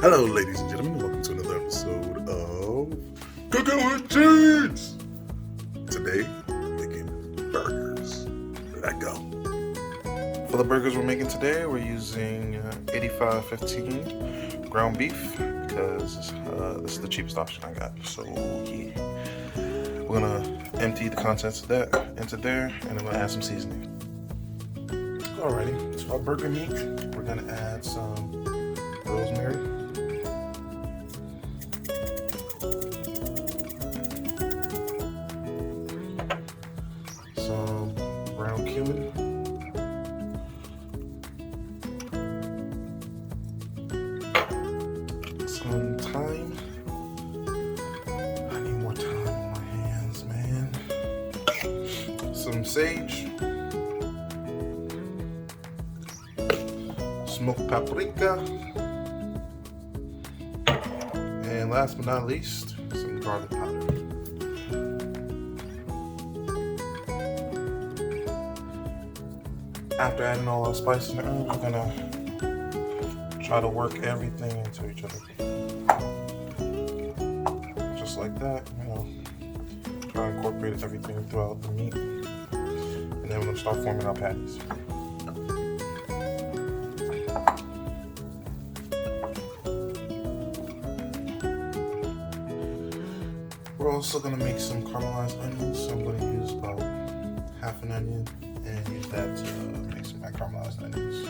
Hello, ladies and gentlemen, welcome to another episode of Cooking with Cheese. Today, we're making burgers. Let go. For the burgers we're making today, we're using 8515 ground beef because this is the cheapest option I got. So yeah, we're gonna empty the contents of that into there, and I'm gonna add some seasoning. Alrighty, to our burger meat, we're gonna add some rosemary. Some brown cumin. Some thyme. I need more thyme on my hands, man. Some sage. Smoked paprika. And last but not least, some garlic powder. After adding all our spices and herbs, we're gonna try to work everything into each other. Just like that, try to incorporate everything throughout the meat. And then we're gonna start forming our patties. We're also gonna make some caramelized onions, so I'm gonna use about half an onion and use that to make some caramelized onions.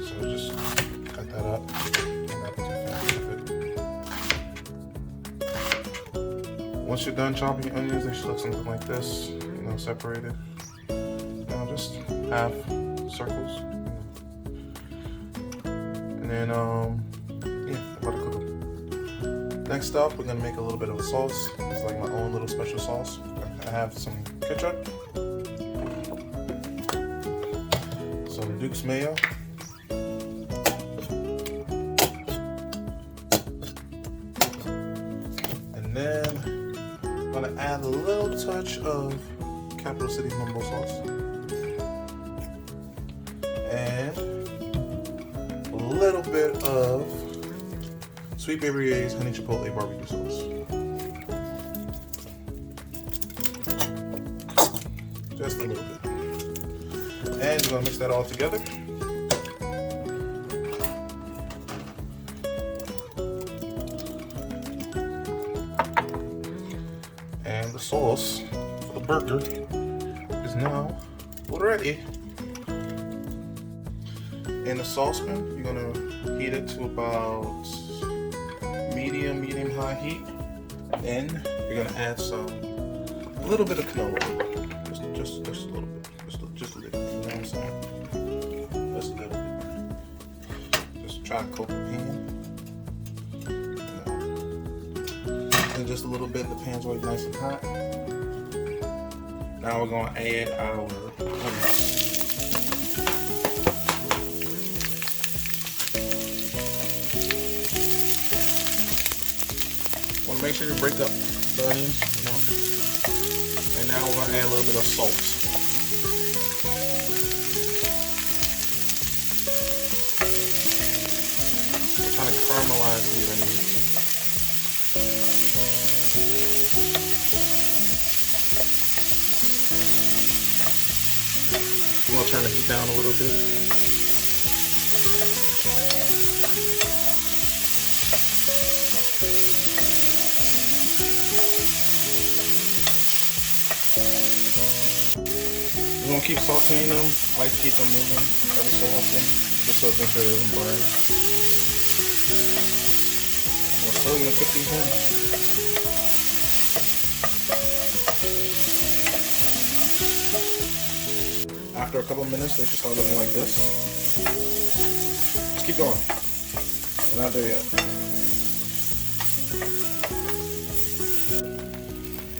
So just cut that up. Not too fast with it. Once you're done chopping your onions, they should look something like this, separated. Just half circles. And then, about to cook them. Next up, we're gonna make a little bit of a sauce. It's like my own little special sauce. I have some ketchup, some Duke's mayo, and then I'm gonna add a little touch of Capital City Mumbo sauce and a little bit of Sweet Baby Ray's honey chipotle barbecue sauce. Just a little bit. And you're gonna mix that all together. And the sauce for the burger is now ready. In the saucepan, you're gonna heat it to about medium-high heat. Then you're gonna add a little bit of canola oil. Just a little bit. Just a little. You know what I'm saying? Just a little bit. Just try to coat the pan. And just a little bit. The pan's already nice and hot. Now we're gonna add our onions. Make sure you break up the onions, And now we're gonna add a little bit of salt. We're trying to caramelize these onions. I'm gonna turn the heat down a little bit. We're gonna keep sauteing them. I like to keep them moving every so often, just so make sure it doesn't burn. We're still gonna cook these in. After a couple minutes, they should start looking like this. Just keep going. We're not there yet.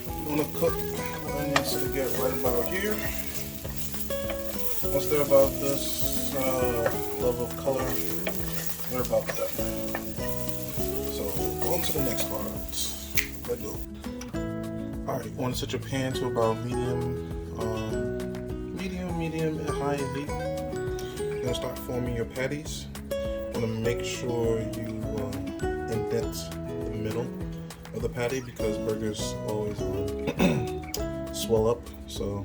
I'm gonna cook the onions to get right about here. Once they're about this level of color, they're about done. So on to the next part. Let's go. Alright, you want to set your pan to about medium and high heat. You're gonna start forming your patties. want to make sure you indent the middle of the patty because burgers always swell up. So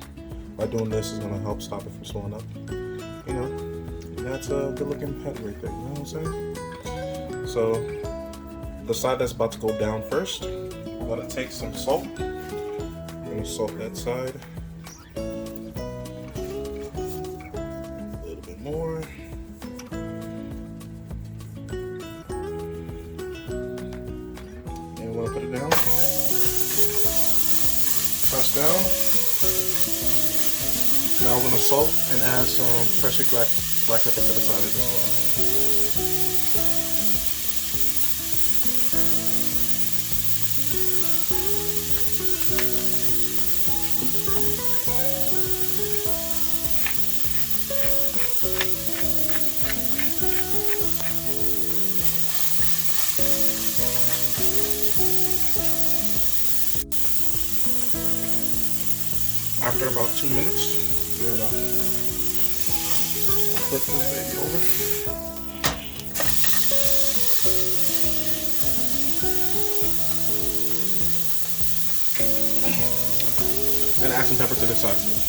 by doing this is going to help stop it from swelling up. You know, that's a good looking patty right there. You know what I'm saying? So the side that's about to go down first, I'm going to take some salt. I'm going to salt that side. A little bit more. And we're going to put it down. Press down. Now we're going to salt and add some freshly black pepper to the side as well. After about 2 minutes, we're gonna flip this baby over. And add some pepper to the side as well.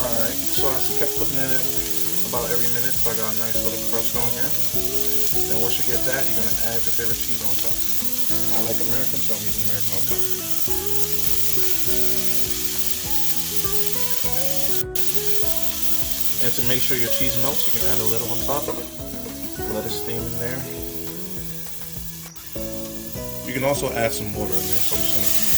Alright, so I kept putting it in about every minute so I got a nice little crust going here. Then once you get that, you're going to add your favorite cheese on top. I like American, so I'm using American on top. And to make sure your cheese melts, you can add a little on top of it. Let it steam in there. You can also add some water in there, so I'm just going to...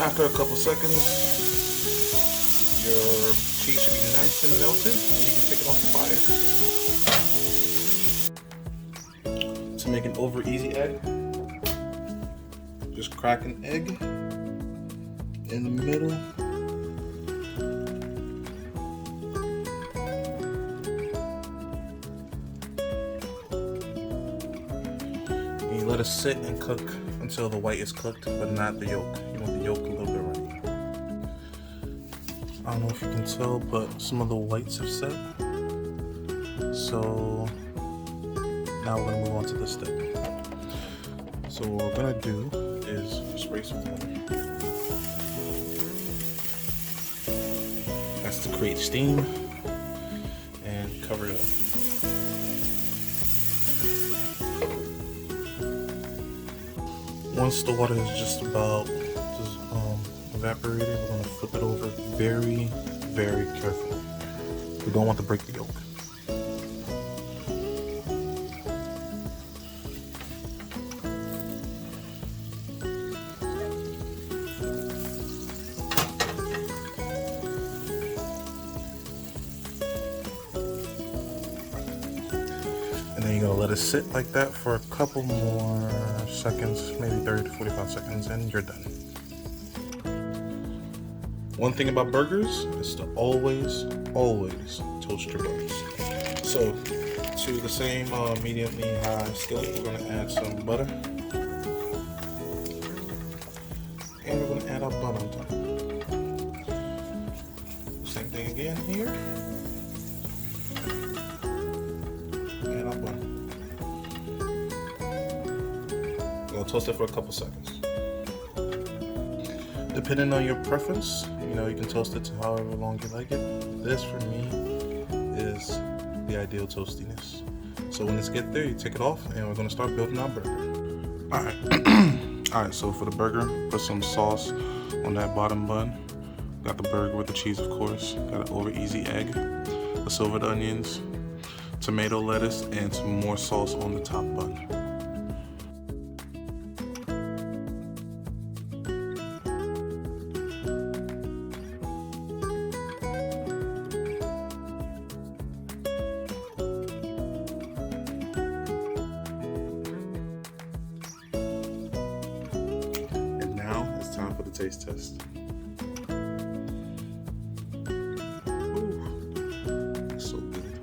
After a couple seconds, your cheese should be nice and melted, and you can take it off the fire. To make an over easy egg, just crack an egg in the middle. And you let it sit and cook until the white is cooked, but not the yolk. You want the yolk a little bit runny. I don't know if you can tell, but some of the whites have set. So now we're gonna move on to this step. So what we're gonna do is spray some water. That's to create steam, and cover it up. Once the water is just about evaporated, we're going to flip it over very, very carefully. We don't want to break the yolk. And then you're going to let it sit like that for a couple more seconds, maybe 30 to 45 seconds, and you're done. One thing about burgers is to always toast your buns. So to the same mediumly high skillet, we're going to add some butter. And we're going to add our bun on top. Same thing again here. And our bun. We'll toast it for a couple seconds. Depending on your preference, you know, you can toast it to however long you like it. This, for me, is the ideal toastiness. So when it's get there, you take it off, and we're gonna start building our burger. All right, all right. So for the burger, put some sauce on that bottom bun. Got the burger with the cheese, of course. Got an over easy egg, the silvered onions, tomato lettuce, and some more sauce on the top bun. Time for the taste test. Ooh, so good.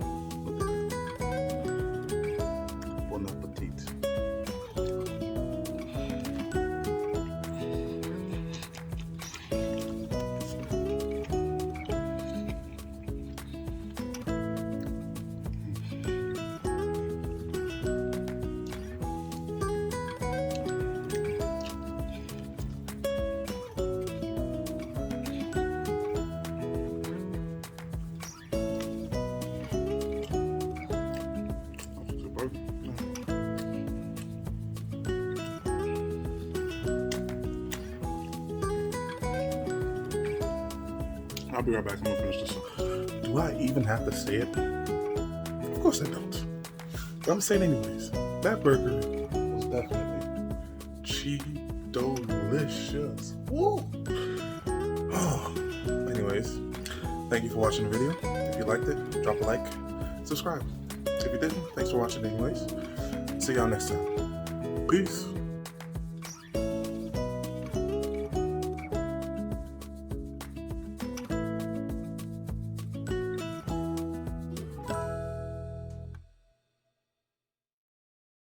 I'll be right back. I'm gonna finish this one. Do I even have to say it? Of course I don't. I'm saying anyways. That burger was definitely delicious. Woo! Oh. Anyways, thank you for watching the video. If you liked it, drop a like, subscribe. If you didn't, thanks for watching anyways. See y'all next time. Peace.